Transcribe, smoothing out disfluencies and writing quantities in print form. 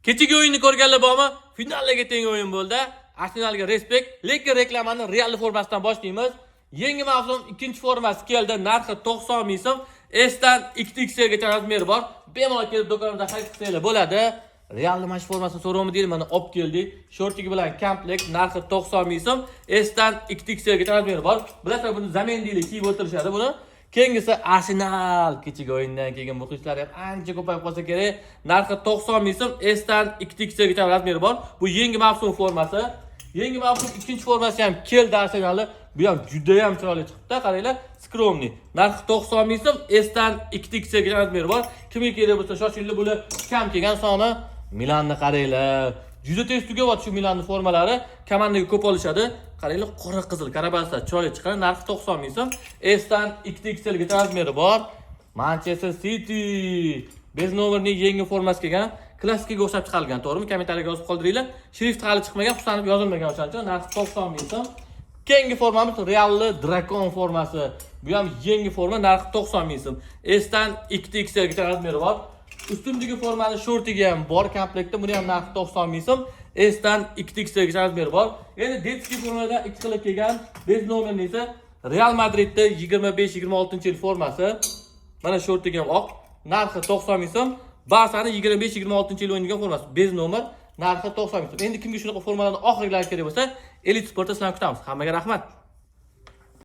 Kechagi o'yinni ko'rganlar bormi? Finalga teng o'yin bo'ldi. Arsenalga respekt, lekin reklamani Real formasidan boshlaymiz. Yangi mavsum ikkinchi formasi keldi. Narxi 90 ming so'm. S'dan 2XL gacha razmeri bor. Bemalol kelib do'konimizda xarid qilsanglar bo'ladi. Real mash formasini so'rovmi deydi, mana olib keldik. Shortigi bilan komplekt narxi 90 ming so'm. S'dan 2XL gacha razmeri bor. Bilasizlar, buni zamendiylik kiyib o'tirishadi buni. Keyingisi Arsenal kechagi o'yindan keyin muxlislar ham ancha ko'payib qolsa kerak. Narxi 90 ming so'm, S'dan 2XL gacha razmeri bor. Bu yangi mavsum formasi. Yangi mavsum ikkinchi formasi ham keldi Arsenalni. Bu ham juda ham chiroyli chiqibdi. Qaranglar, skromniy. Narxi 90 ming so'm, S'dan 2XL gacha razmeri bor. Kimga kerak bo'lsa shoshilib, bular kam kelgan soni. Milanni qaranglar. Juda tez tugayapti shu Milanning formalari. Komandaga ko'p olishadi. Qaranglar, qora qizil karabaslar chiroyli chiqqan. Narxi 90 ming so'm. S'dan 2XL gacha razmeri bor. Manchester City bez nomerning yangi formasi kelgan. Klassikaga o'xshab chiqarilgan, to'g'rimi? Kommentariyga yozib qoldiringlar. Shrift hali chiqmagan, xushlanib yozilmagan o'shancha. Narxi 90 ming so'm. Keyingi formamiz Real Dragon formasi. Bu ham yangi forma, narxi 90 ming so'm. S'dan 2XL gacha razmeri bor. Ustundagi formani shortiga ham bor komplektda, buni ham narxi 90 ming so'm. S'dan 2XL gacha razmeri bor. Endi detskiy formadan ikki xil kelgan. Bez nomerni esa Real Madridda 25-26 yil formasi. Mana shortiga ham oq. Narxi 90 ming so'm. Barsani 25-26 yil o'ynagan formasi. Bez nomer narxi 90 ming so'm. Endi kimga shunaqa formalarni oxirgilari kerak bo'lsa, Elite Sportda sizlarni kutamiz. Hammaga rahmat.